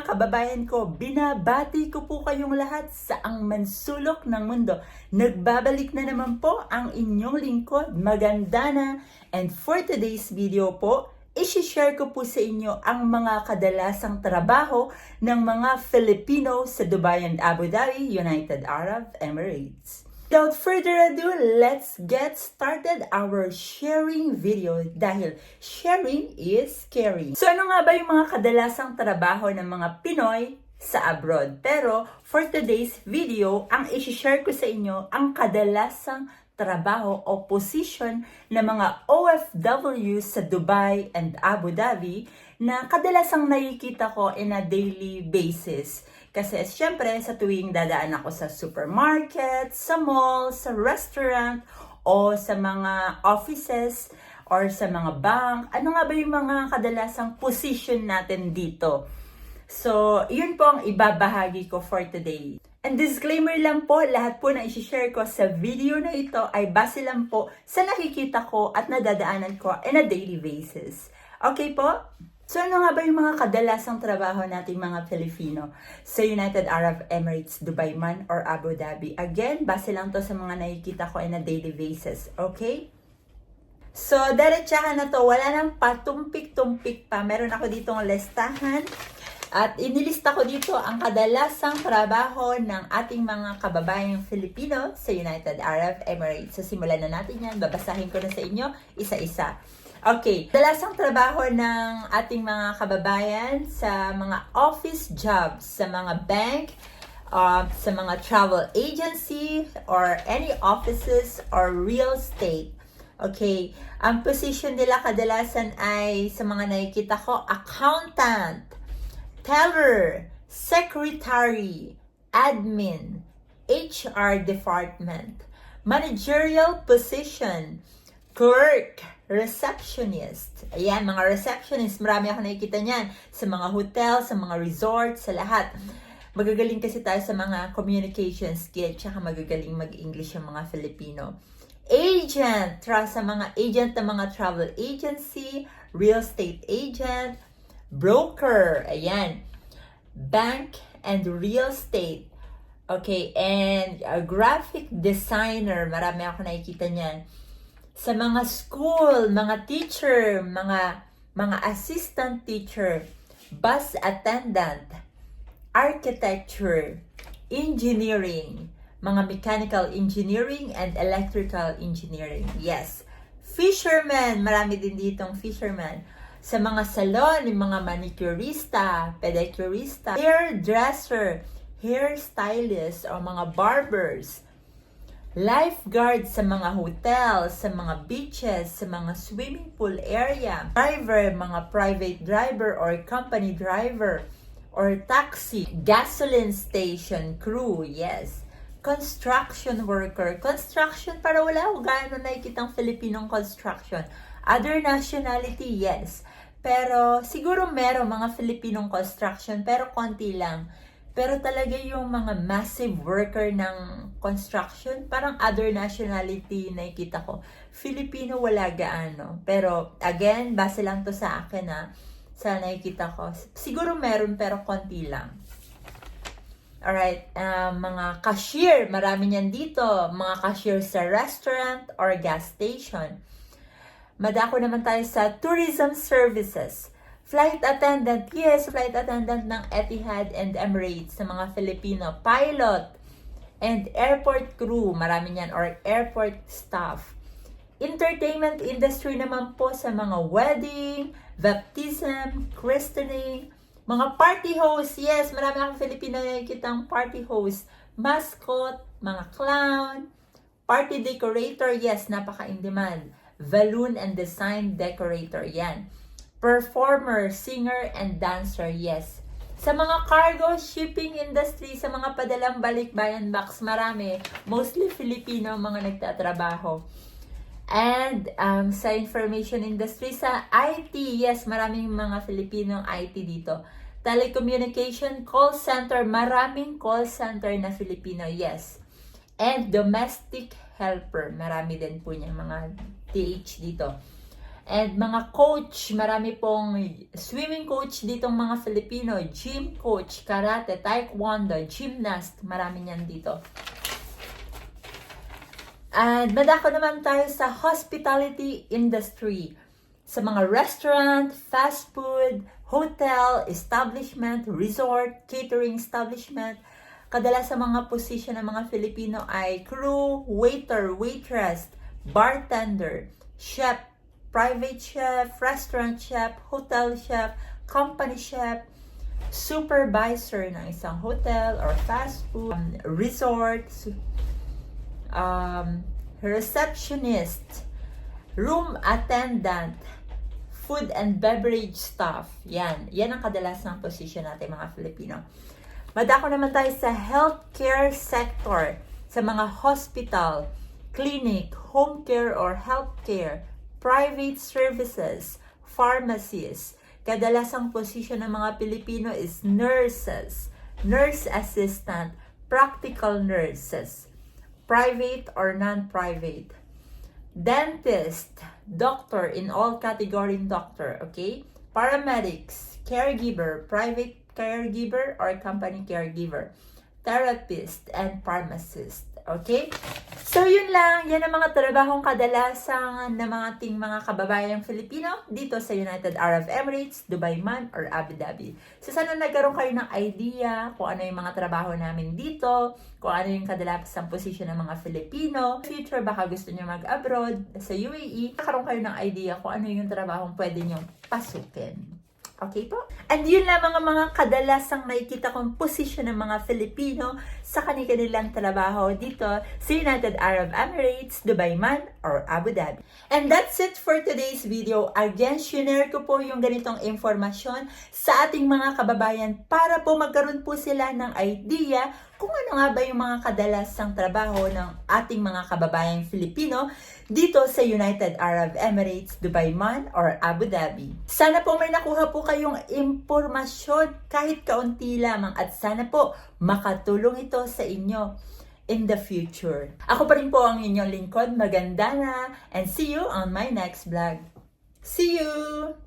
kababayan ko, binabati ko po kayong lahat sa ang mansulok ng mundo. Nagbabalik na naman po ang inyong lingkod, Magandana. And for today's video po, isi-share ko po sa inyo ang mga kadalasang trabaho ng mga Filipino sa Dubai and Abu Dhabi, United Arab Emirates. Without further ado, let's get started our sharing video dahil sharing is caring. So ano nga ba yung mga kadalasang trabaho ng mga Pinoy sa abroad? Pero for today's video, ang isi-share ko sa inyo ang kadalasang trabaho o position ng mga OFW sa Dubai and Abu Dhabi na kadalasang nakikita ko in a daily basis. Kasi syempre sa tuwing dadaan ako sa supermarket, sa mall, sa restaurant, o sa mga offices, or sa mga bank, ano nga ba yung mga kadalasang position natin dito? So, yun po ang ibabahagi ko for today. And disclaimer lang po, lahat po na isi-share ko sa video na ito ay base lang po sa nakikita ko at nadadaanan ko in a daily basis. Okay po? So ano nga ba yung mga kadalasang trabaho nating mga Filipino sa United Arab Emirates, Dubai man or Abu Dhabi? Again, base lang to sa mga nakikita ko in a daily basis. Okay? So, diretsahan na to. Wala nang patumpik-tumpik pa. Meron ako ditong listahan. At inilista ko dito ang kadalasang trabaho ng ating mga kababayang Filipino sa United Arab Emirates. So, simulan na natin yan. Babasahin ko na sa inyo isa-isa. Okay, kadalasang trabaho ng ating mga kababayan sa mga office jobs, sa mga bank, sa mga travel agency, or any offices or real estate. Okay, ang position nila kadalasan ay sa mga nakikita ko, accountant, teller, secretary, admin, HR department, managerial position, clerk, receptionist. Ayan, mga receptionist, marami ako nakikita niyan sa mga hotel, sa mga resort, sa lahat. Magagaling kasi tayo sa mga communication skills, tsaka magagaling mag-English yung mga Filipino. Agent, sa mga agent ng mga travel agency, real estate agent, broker, ayan, bank and real estate. Okay, and a graphic designer, marami ako nakikita niyan. Sa mga school, mga teacher, mga assistant teacher, bus attendant, architecture, engineering, mga mechanical engineering and electrical engineering. Yes. Fisherman, marami din ditong fisherman. Sa mga salon, yung mga manicurista, pedicurista, hairdresser, hairstylist, o mga barbers, lifeguard sa mga hotel, sa mga beaches, sa mga swimming pool area, driver, mga private driver or company driver, or taxi, gasoline station crew, yes. Construction worker, construction, para wala ako gaano nakikitang Filipinong construction. Other nationality, yes. Pero siguro meron mga Filipinong construction, pero konti lang. Pero talaga yung mga massive worker ng construction, parang other nationality nakikita ko. Filipino wala gaano. Pero again, base lang to sa akin sa nakikita ko. Siguro meron pero konti lang. Alright, mga cashier, marami niyan dito. Mga cashier sa restaurant or gas station. Madako naman tayo sa tourism services. Flight attendant, yes, flight attendant ng Etihad and Emirates sa mga Filipino. Pilot and airport crew, marami niyan, or airport staff. Entertainment industry naman po sa mga wedding, baptism, christening, mga party host, yes, marami akong Filipino na nakikitang party host. Mascot, mga clown, party decorator, yes, napaka-in-demand. Balloon and design decorator, yan. Performer, singer, and dancer, yes. Sa mga cargo, shipping industry, sa mga padalang balikbayan box, marami. Mostly Filipino mga nagtatrabaho. And sa information industry, sa IT, yes, maraming mga Filipinong IT dito. Telecommunication, call center, maraming call center na Filipino, yes. And domestic helper, marami din po niya mga TH dito. And mga coach, marami pong swimming coach ditong mga Filipino, gym coach, karate, taekwondo, gymnast, marami niyan dito. And madako naman tayo sa hospitality industry. Sa mga restaurant, fast food, hotel, establishment, resort, catering establishment. Kadalas sa mga posisyon ng mga Filipino ay crew, waiter, waitress, bartender, chef, private chef, restaurant chef, hotel chef, company chef, supervisor ng isang hotel or fast food, resort, receptionist, room attendant, food and beverage staff. Yan ang kadalasang posisyon natin mga Filipino. Madako naman tayo sa healthcare sector, sa mga hospital, clinic, home care or healthcare, private services, pharmacies. Kadalasang posisyon ng mga Pilipino is nurses, nurse assistant, practical nurses, private or non-private, dentist, doctor in all category doctor, okay? Paramedics, caregiver, private caregiver or company caregiver, therapist, and pharmacist. Okay? So, yun lang. Yan ang mga trabahong kadalasan ng mga ating mga kababayang Filipino dito sa United Arab Emirates, Dubai man, or Abu Dhabi. So, sana nagkaroon kayo ng idea kung ano yung mga trabaho namin dito, kung ano yung kadalasang posisyon ng mga Filipino. Future, baka gusto nyo mag-abroad sa UAE, nagkaroon kayo ng idea kung ano yung trabahong pwede nyo pasukin. Okay po? And yun lang mga kadalasang nakikita kong posisyon ng mga Filipino sa kanilang trabaho dito sa United Arab Emirates, Dubai man, or Abu Dhabi. And that's it for today's video. Again, share ko po yung ganitong informasyon sa ating mga kababayan para po magkaroon po sila ng idea kung ano nga ba yung mga kadalasang trabaho ng ating mga kababayang Filipino dito sa United Arab Emirates, Dubai man, or Abu Dhabi. Sana po may nakuha po kayong impormasyon kahit kaunti lamang at sana po makatulong ito sa inyo in the future. Ako pa rin po ang inyong lingkod, Maganda na, and see you on my next vlog. See you!